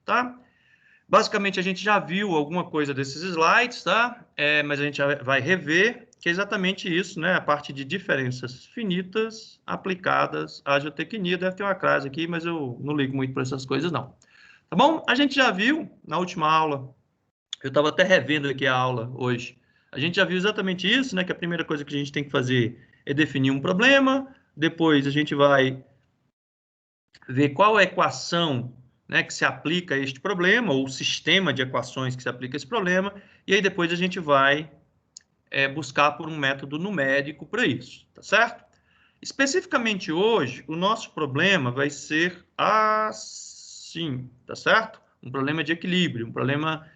tá? Basicamente, a gente já viu alguma coisa desses slides, tá? Mas a gente já vai rever, que é exatamente isso, né? A parte de diferenças finitas aplicadas à geotecnia. Deve ter uma crase aqui, mas eu não ligo muito para essas coisas, não. Tá bom? A gente já viu na última aula, eu estava até revendo aqui a aula hoje, a gente já viu exatamente isso, né? Que a primeira coisa que a gente tem que fazer é definir um problema, depois a gente vai ver qual a equação, né, que se aplica a este problema, ou o sistema de equações que se aplica a esse problema, e aí depois a gente vai buscar por um método numérico para isso, tá certo? Especificamente hoje, o nosso problema vai ser assim, tá certo? Um problema de equilíbrio, um problema,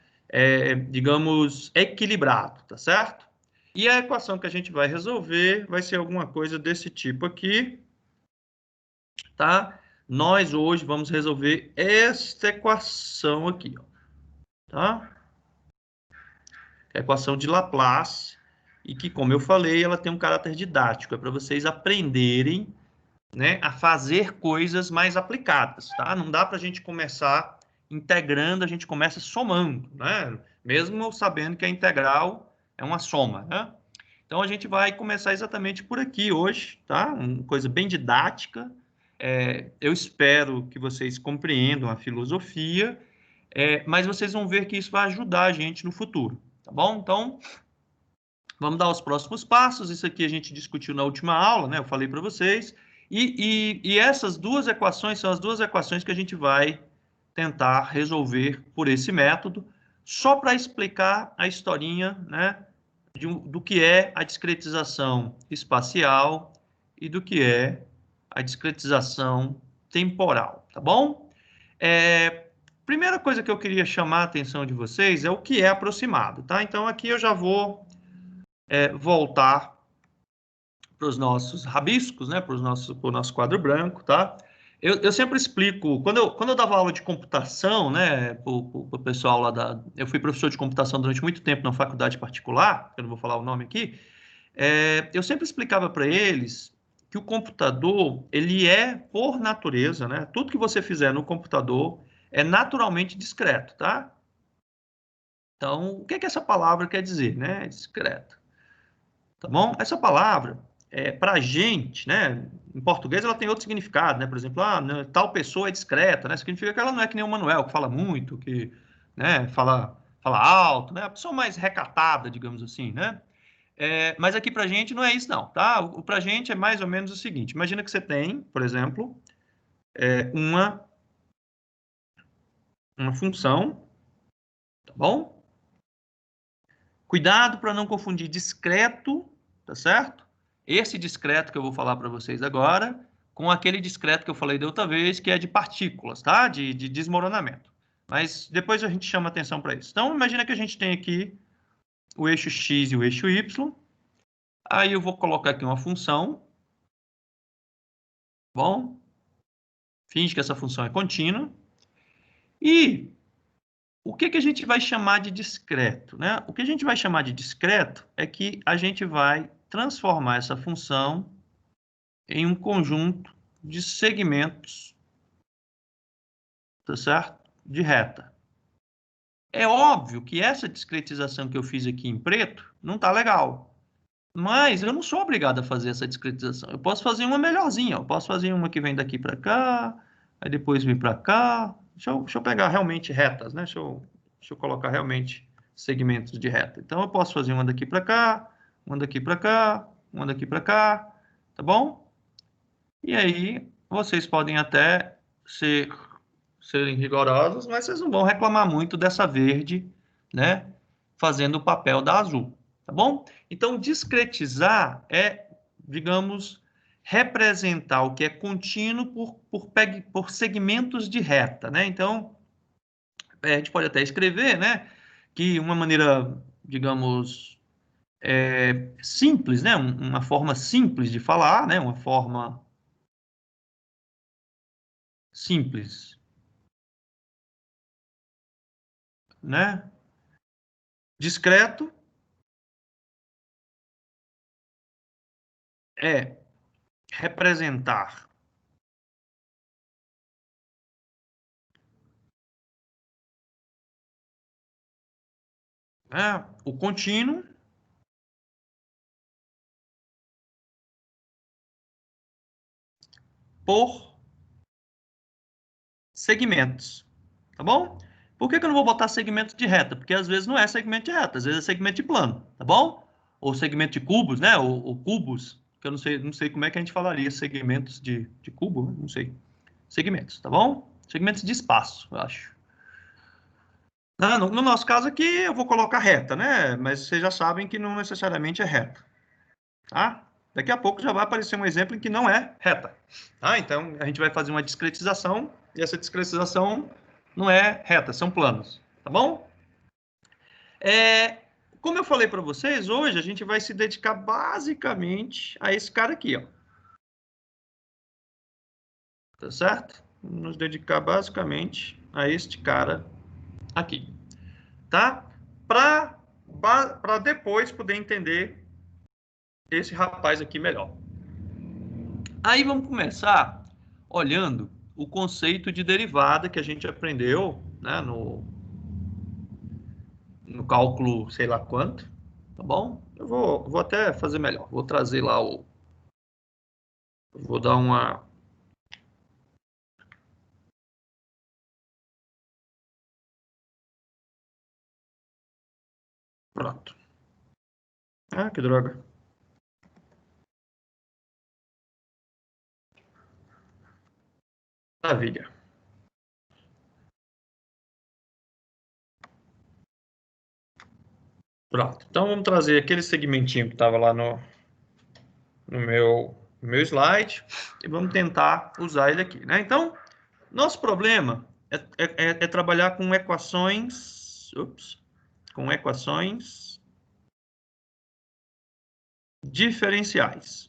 digamos, equilibrado, tá certo? E a equação que a gente vai resolver vai ser alguma coisa desse tipo aqui, tá? Nós hoje vamos resolver esta equação aqui, ó, tá? A equação de Laplace, e que, como eu falei, ela tem um caráter didático, é para vocês aprenderem, né, a fazer coisas mais aplicadas, tá? Não dá para a gente começar integrando, a gente começa somando, né? Mesmo sabendo que a integral é uma soma, né? Então, a gente vai começar exatamente por aqui hoje, tá? Uma coisa bem didática. Eu espero que vocês compreendam a filosofia, mas vocês vão ver que isso vai ajudar a gente no futuro, tá bom? Então, vamos dar os próximos passos. Isso aqui a gente discutiu na última aula, né? Eu falei para vocês. E essas duas equações são as duas equações que a gente vai tentar resolver por esse método, só para explicar a historinha, né? Do que é a discretização espacial e do que é a discretização temporal, tá bom? Primeira coisa que eu queria chamar a atenção de vocês é o que é aproximado, tá? Então, aqui eu já vou voltar para os nossos rabiscos, né? Para o nosso quadro branco, tá? Eu sempre explico, quando eu dava aula de computação, né, para o pessoal lá da... Eu fui professor de computação durante muito tempo na faculdade particular, eu não vou falar o nome aqui, eu sempre explicava para eles que o computador, ele é, por natureza, né, tudo que você fizer no computador é naturalmente discreto, tá? Então, o que é que essa palavra quer dizer, né? Discreto. Tá bom? Essa palavra, para a gente, né, em português ela tem outro significado, né? Por exemplo, né, tal pessoa é discreta, né? Significa que ela não é que nem o Manuel, que fala muito, que, né, fala alto, né? A pessoa mais recatada, digamos assim, né? Mas aqui para a gente não é isso não, tá? Para a gente é mais ou menos o seguinte, imagina que você tem, por exemplo, uma função, tá bom? Cuidado para não confundir discreto, tá certo? Esse discreto que eu vou falar para vocês agora, com aquele discreto que eu falei da outra vez, que é de partículas, tá? De desmoronamento. Mas depois a gente chama atenção para isso. Então, imagina que a gente tem aqui o eixo x e o eixo y. Aí eu vou colocar aqui uma função. Bom, finge que essa função é contínua. E o que a gente vai chamar de discreto, né? O que a gente vai chamar de discreto é que a gente vai transformar essa função em um conjunto de segmentos, tá certo? De reta. É óbvio que essa discretização que eu fiz aqui em preto não está legal, mas eu não sou obrigado a fazer essa discretização. Eu posso fazer uma melhorzinha, eu posso fazer uma que vem daqui para cá, aí depois vem para cá. Deixa eu pegar realmente retas, né? Deixa eu colocar realmente segmentos de reta. Então eu posso fazer uma daqui para cá, uma daqui para cá, uma daqui para cá, tá bom? E aí, vocês podem até serem rigorosos, mas vocês não vão reclamar muito dessa verde, né? Fazendo o papel da azul, tá bom? Então, discretizar é, digamos, representar o que é contínuo por segmentos de reta, né? Então, a gente pode até escrever, né? Que uma maneira, digamos, simples, né? Uma forma simples de falar, né? Uma forma simples, né? Discreto é representar O contínuo por segmentos, tá bom? Por que que eu não vou botar segmento de reta? Porque às vezes não é segmento de reta, às vezes é segmento de plano, tá bom? Ou segmento de cubos, né? Ou cubos, que eu não sei como é que a gente falaria segmentos de cubo, não sei. Segmentos, tá bom? Segmentos de espaço, eu acho. No nosso caso aqui, eu vou colocar reta, né? Mas vocês já sabem que não necessariamente é reta, tá? Daqui a pouco já vai aparecer um exemplo em que não é reta, tá? Então, a gente vai fazer uma discretização, e essa discretização não é reta, são planos, tá bom? Como eu falei para vocês, hoje a gente vai se dedicar basicamente a esse cara aqui, ó. Tá certo? Vamos nos dedicar basicamente a este cara aqui, tá? Para depois poder entender esse rapaz aqui melhor. Aí vamos começar olhando o conceito de derivada que a gente aprendeu, né, no cálculo sei lá quanto, tá bom? Eu vou até fazer melhor, vou trazer lá vou dar uma... Pronto. Ah, que droga. Maravilha. Pronto. Então vamos trazer aquele segmentinho que estava lá no meu slide e vamos tentar usar ele aqui, né? Então, nosso problema é trabalhar com equações, com equações diferenciais.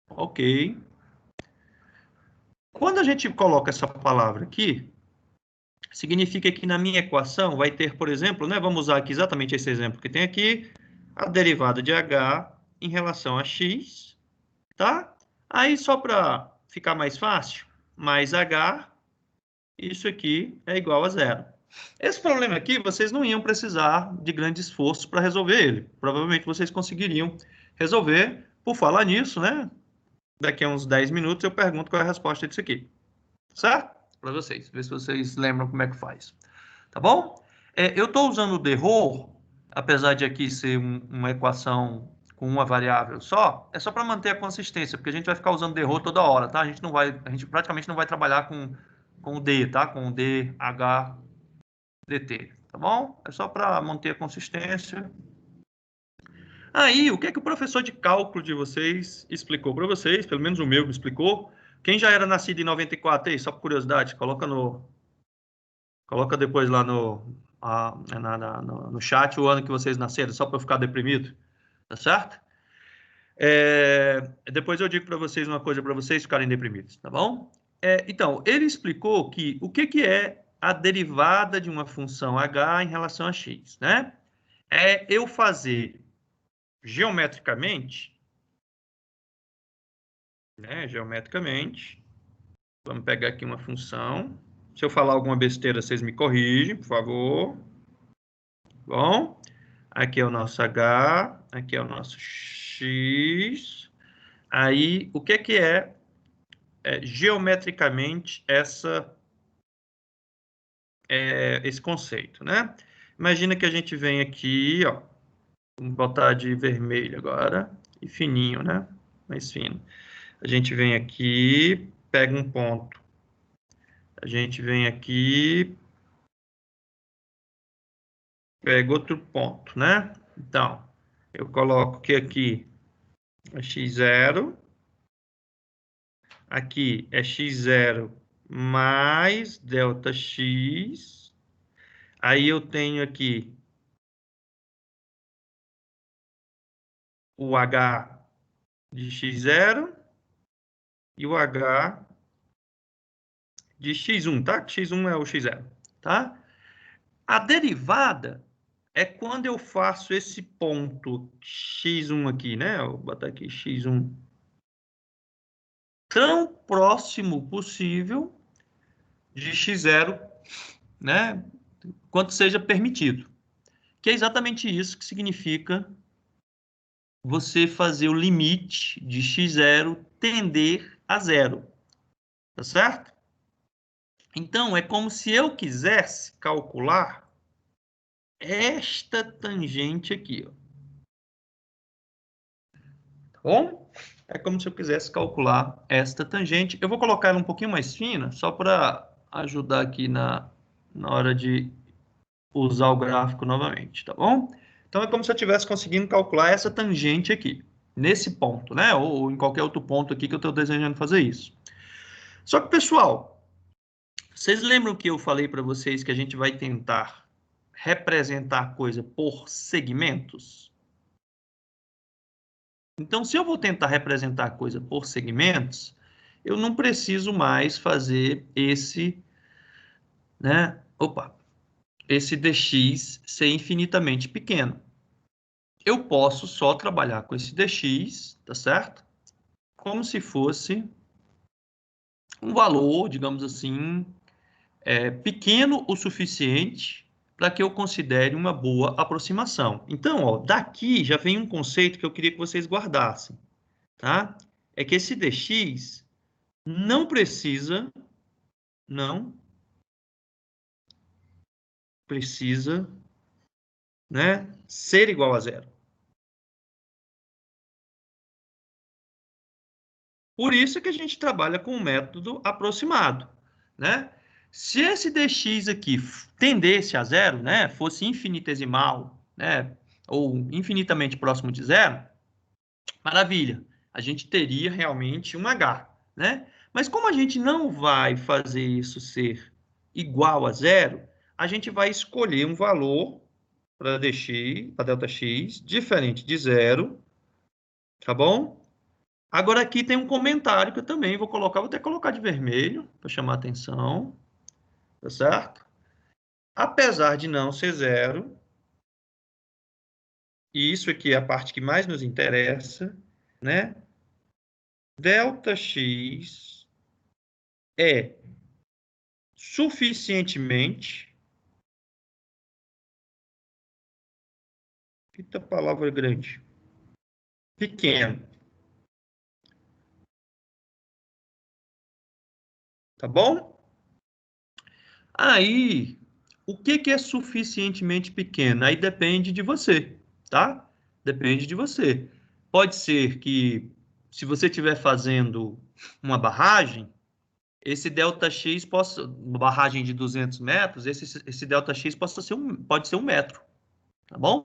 Ok. Quando a gente coloca essa palavra aqui, significa que na minha equação vai ter, por exemplo, né, vamos usar aqui exatamente esse exemplo que tem aqui, a derivada de h em relação a x, tá? Aí, só para ficar mais fácil, mais h, isso aqui é igual a zero. Esse problema aqui, vocês não iam precisar de grande esforço para resolver ele. Provavelmente vocês conseguiriam resolver. Por falar nisso, né? Daqui a uns 10 minutos eu pergunto qual é a resposta disso aqui. Certo? Para vocês, ver se vocês lembram como é que faz. Tá bom? Eu estou usando o derro, apesar de aqui ser uma equação com uma variável só, é só para manter a consistência, porque a gente vai ficar usando derro toda hora, tá? A gente praticamente não vai trabalhar com o D, tá? Com o DH, DT, tá bom? É só para manter a consistência. Aí, o que é que o professor de cálculo de vocês explicou para vocês? Pelo menos o meu me explicou. Quem já era nascido em 94 aí, só por curiosidade, coloca depois lá no chat o ano que vocês nasceram, só para eu ficar deprimido, tá certo? Depois eu digo para vocês uma coisa para vocês ficarem deprimidos, tá bom? Então, ele explicou que o que é a derivada de uma função h em relação a x, né? É eu fazer geometricamente, né? Geometricamente, vamos pegar aqui uma função. Se eu falar alguma besteira, vocês me corrigem, por favor. Bom, aqui é o nosso h, aqui é o nosso x. Aí, o que é geometricamente esse conceito, né? Imagina que a gente vem aqui, ó, vamos botar de vermelho agora, e fininho, né? Mais fino. A gente vem aqui, pega um ponto. A gente vem aqui, pega outro ponto, né? Então, eu coloco que aqui é x0, aqui é x0 mais delta x. Aí eu tenho aqui o h de x0 e o h de x1, tá? x1 é o x0, tá? A derivada é quando eu faço esse ponto x1 aqui, né? Vou botar aqui x1 tão próximo possível de x0, né? quanto seja permitido. Que é exatamente isso que significa você fazer o limite de x0 tender a zero. Tá certo? Então, é como se eu quisesse calcular esta tangente aqui, ó. Tá bom? É como se eu quisesse calcular esta tangente. Eu vou colocar ela um pouquinho mais fina, só para ajudar aqui na hora de usar o gráfico novamente, tá bom? Então, é como se eu estivesse conseguindo calcular essa tangente aqui, nesse ponto, né? Ou em qualquer outro ponto aqui que eu estou desejando fazer isso. Só que, pessoal, vocês lembram que eu falei para vocês que a gente vai tentar representar coisa por segmentos? Então, se eu vou tentar representar coisa por segmentos, eu não preciso mais fazer esse, né? Opa, esse dx ser infinitamente pequeno. Eu posso só trabalhar com esse dx, tá certo? Como se fosse um valor, digamos assim, pequeno o suficiente para que eu considere uma boa aproximação. Então, ó, daqui já vem um conceito que eu queria que vocês guardassem, tá? É que esse dx não precisa, né, ser igual a zero. Por isso que a gente trabalha com o método aproximado, né? Se esse dx aqui tendesse a zero, né, fosse infinitesimal, né, ou infinitamente próximo de zero, maravilha, a gente teria realmente um h, né? Mas como a gente não vai fazer isso ser igual a zero, a gente vai escolher um valor para dx, para Δx, diferente de zero, tá bom? Agora aqui tem um comentário que eu também vou colocar, vou até colocar de vermelho para chamar a atenção, tá certo? Apesar de não ser zero, e isso aqui é a parte que mais nos interessa, né? Δx é suficientemente, eita palavra grande, pequeno, tá bom? Aí, o que é suficientemente pequeno? Aí depende de você, tá? Depende de você. Pode ser que, se você estiver fazendo uma barragem, esse ΔX possa, uma barragem de 200 metros, esse ΔX pode ser 1 metro, tá bom?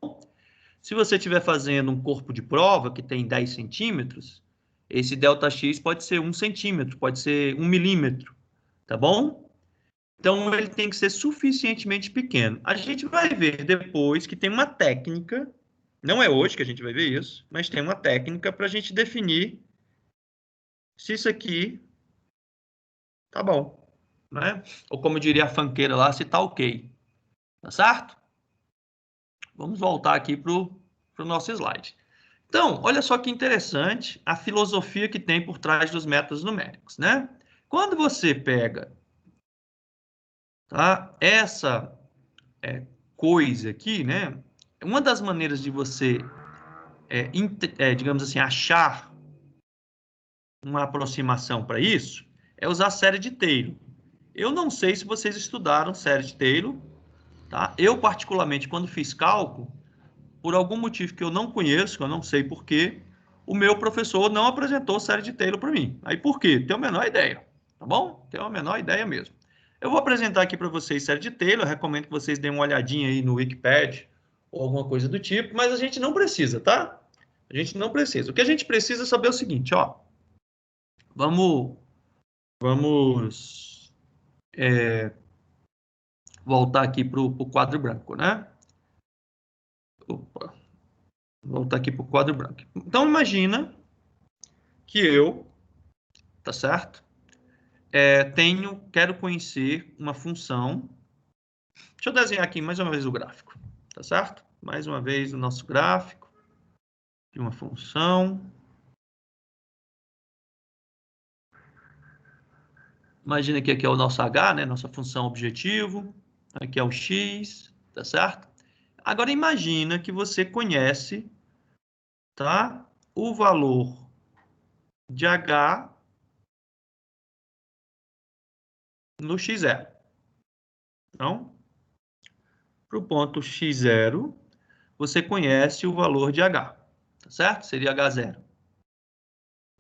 Se você estiver fazendo um corpo de prova que tem 10 centímetros, esse ΔX pode ser 1 centímetro, pode ser 1 milímetro, tá bom? Então, ele tem que ser suficientemente pequeno. A gente vai ver depois que tem uma técnica, não é hoje que a gente vai ver isso, mas tem uma técnica para a gente definir se isso aqui tá bom, né? Ou como diria a funkeira lá, se tá ok, tá certo? Vamos voltar aqui para o nosso slide. Então, olha só que interessante a filosofia que tem por trás dos métodos numéricos, né? Quando você pega, tá, essa coisa aqui, né? Uma das maneiras de você, digamos assim, achar uma aproximação para isso é usar a série de Taylor. Eu não sei se vocês estudaram série de Taylor, tá? Eu, particularmente, quando fiz cálculo, por algum motivo que eu não conheço, que eu não sei porquê, o meu professor não apresentou série de Taylor para mim. Aí por quê? Tenho a menor ideia, tá bom? Tenho a menor ideia mesmo. Eu vou apresentar aqui para vocês série de Taylor, recomendo que vocês deem uma olhadinha aí no Wikipedia ou alguma coisa do tipo, mas a gente não precisa, tá? A gente não precisa. O que a gente precisa é saber o seguinte, ó. Vamos voltar aqui para o quadro branco, né? Opa, voltar aqui para o quadro branco. Então, imagina que eu, tá certo? Quero conhecer uma função. Deixa eu desenhar aqui mais uma vez o gráfico, tá certo? Mais uma vez o nosso gráfico de uma função. Imagina que aqui é o nosso h, né? Nossa função objetivo. aqui é o x, tá certo? Agora imagina que você conhece, tá, o valor de h no x0. Então, para o ponto x0, você conhece o valor de h, tá certo? Seria h0.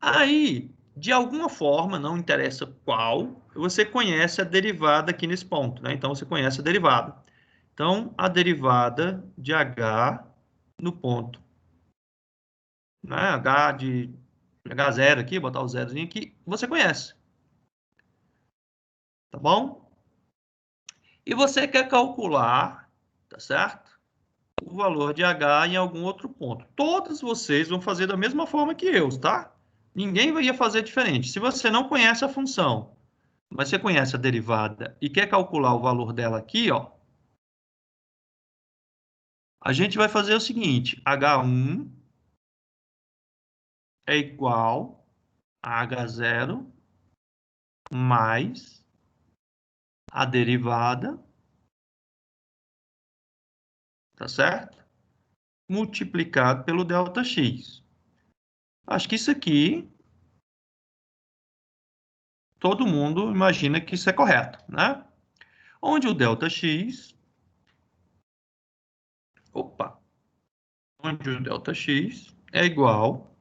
Aí, de alguma forma, não interessa qual, você conhece a derivada aqui nesse ponto, né? Então, você conhece a derivada. Então, a derivada de h no ponto, né? H de h0 aqui, botar o zerozinho aqui, você conhece. Tá bom? E você quer calcular, tá certo? O valor de h em algum outro ponto. Todos vocês vão fazer da mesma forma que eu, tá? Ninguém vai fazer diferente. Se você não conhece a função, mas você conhece a derivada e quer calcular o valor dela aqui, ó, a gente vai fazer o seguinte, h1 é igual a h0 mais a derivada, tá certo? Multiplicado pelo ΔX. Acho que isso aqui, todo mundo imagina que isso é correto, né? Onde o ΔX, onde o ΔX é igual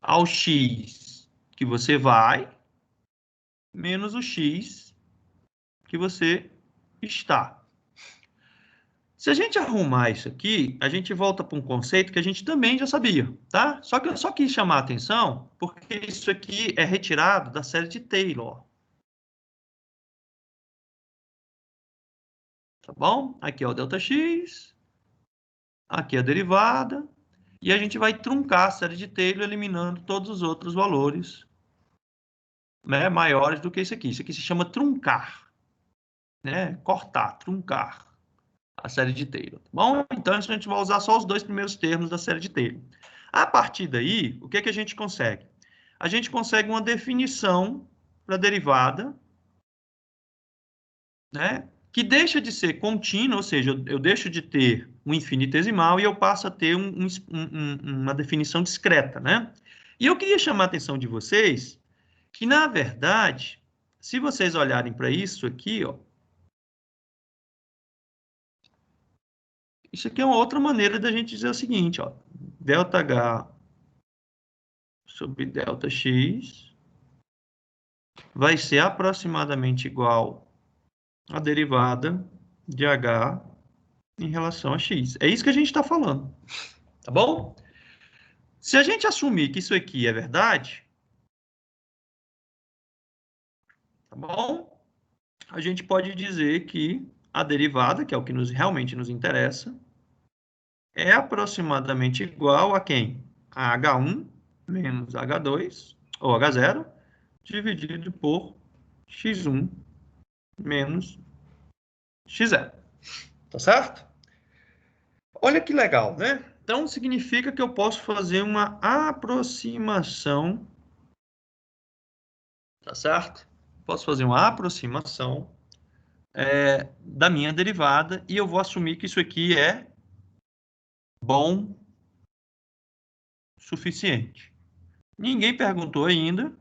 ao x que você vai, menos o x que você está. Se a gente arrumar isso aqui, a gente volta para um conceito que a gente também já sabia, tá? Só que eu só quis chamar a atenção porque isso aqui é retirado da série de Taylor. Tá bom? Aqui é o ΔX, aqui é a derivada, e a gente vai truncar a série de Taylor eliminando todos os outros valores, né, maiores do que isso aqui. Isso aqui se chama truncar, né? Cortar, truncar a série de Taylor. Tá bom? Então, a gente vai usar só os dois primeiros termos da série de Taylor. A partir daí, o que é que a gente consegue? A gente consegue uma definição para a derivada, né, que deixa de ser contínua, ou seja, eu deixo de ter um infinitesimal e eu passo a ter uma definição discreta, né? E eu queria chamar a atenção de vocês que, na verdade, se vocês olharem para isso aqui, ó, isso aqui é uma outra maneira da gente dizer o seguinte, ó, ΔH sobre ΔX vai ser aproximadamente igual à derivada de H em relação a X. É isso que a gente está falando, tá bom? Se a gente assumir que isso aqui é verdade, tá bom? A gente pode dizer que a derivada, que é o que realmente nos interessa, é aproximadamente igual a quem? A H1 menos H2, ou H0, dividido por X1 menos X0. Tá certo? Olha que legal, né? Então, significa que eu posso fazer uma aproximação, tá certo? Posso fazer uma aproximação da minha derivada e eu vou assumir que isso aqui é bom suficiente. Ninguém perguntou ainda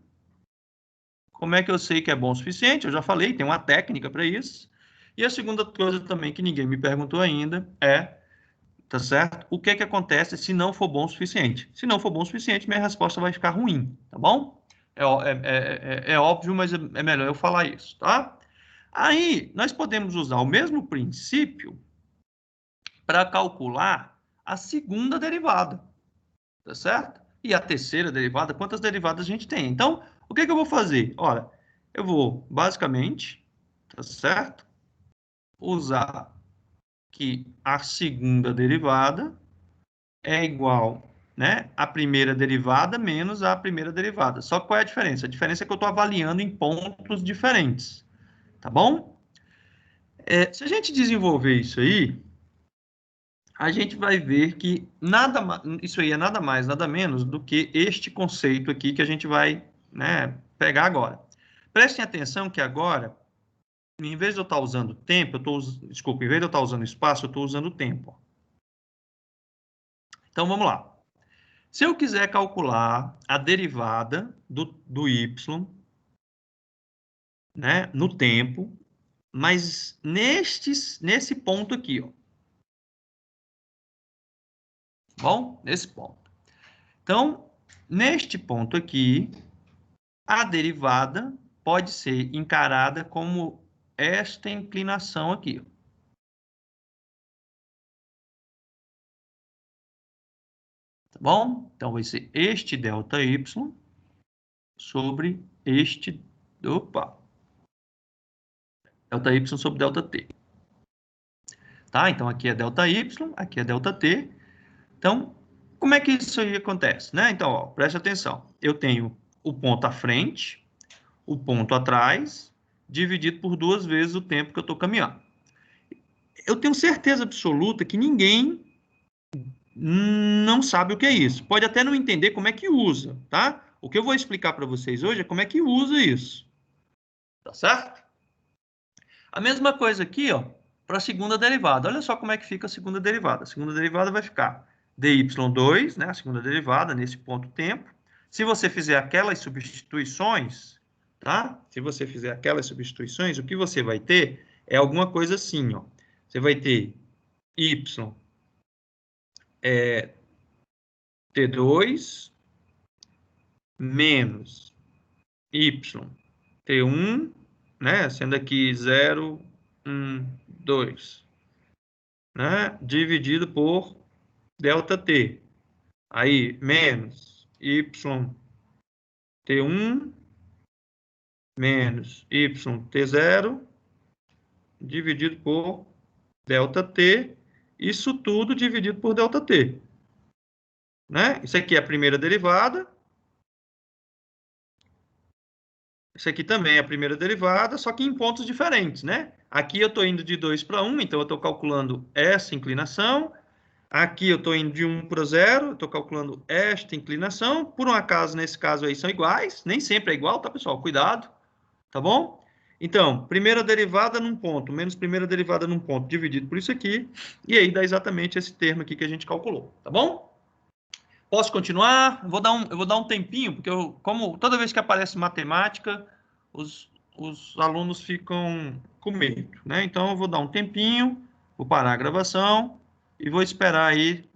como é que eu sei que é bom o suficiente. Eu já falei, tem uma técnica para isso. E a segunda coisa também que ninguém me perguntou ainda é, tá certo? O que é que acontece se não for bom o suficiente? Se não for bom o suficiente, minha resposta vai ficar ruim, tá bom? É óbvio, mas é melhor eu falar isso, tá? Aí, nós podemos usar o mesmo princípio para calcular a segunda derivada, tá certo? E a terceira derivada, quantas derivadas a gente tem? Então, o que que eu vou fazer? Olha, eu vou, basicamente, tá certo? Usar que a segunda derivada é igual, né, a primeira derivada menos a primeira derivada. Só que qual é a diferença? A diferença é que eu estou avaliando em pontos diferentes, tá bom? Se a gente desenvolver isso aí, a gente vai ver que isso aí é nada mais, nada menos do que este conceito aqui que a gente vai, né, pegar agora. Prestem atenção que agora em vez de eu estar usando tempo, desculpa, em vez de eu estar usando espaço, eu estou usando tempo. Então, vamos lá. Se eu quiser calcular a derivada do y, né, no tempo, mas nesse ponto aqui, ó. Bom? Nesse ponto. Então, neste ponto aqui, a derivada pode ser encarada como esta inclinação aqui. Tá bom? Então, vai ser este ΔY sobre este... Opa! ΔY sobre ΔT. Tá? Então, aqui é ΔY, aqui é ΔT. Então, como é que isso aí acontece? Né? Então, ó, preste atenção. Eu tenho o ponto à frente, o ponto atrás, dividido por 2 vezes o tempo que eu estou caminhando. Eu tenho certeza absoluta que ninguém não sabe o que é isso. Pode até não entender como é que usa, tá? O que eu vou explicar para vocês hoje é como é que usa isso. Tá certo? A mesma coisa aqui, ó, para a segunda derivada. Olha só como é que fica a segunda derivada. A segunda derivada vai ficar dy2, né, a segunda derivada, nesse ponto tempo. Se você fizer aquelas substituições, tá? Se você fizer aquelas substituições, o que você vai ter é alguma coisa assim, ó. Você vai ter y t2 menos y t1, né, sendo aqui 0, 1, 2, né, dividido por ΔT. Aí, menos y t1 menos y t0 dividido por ΔT. Isso tudo dividido por ΔT. Né? Isso aqui é a primeira derivada. Isso aqui também é a primeira derivada, só que em pontos diferentes, né? Aqui eu estou indo de 2 para 1, então eu estou calculando essa inclinação. Aqui eu estou indo de 1 para 0, estou calculando esta inclinação. Por um acaso, nesse caso aí, são iguais. Nem sempre é igual, tá, pessoal? Cuidado, tá bom? Então, primeira derivada num ponto, menos primeira derivada num ponto, dividido por isso aqui. E aí dá exatamente esse termo aqui que a gente calculou, tá bom? Posso continuar? Eu vou dar um tempinho, porque como toda vez que aparece matemática, os alunos ficam com medo, né? Então, eu vou dar um tempinho, vou parar a gravação e vou esperar aí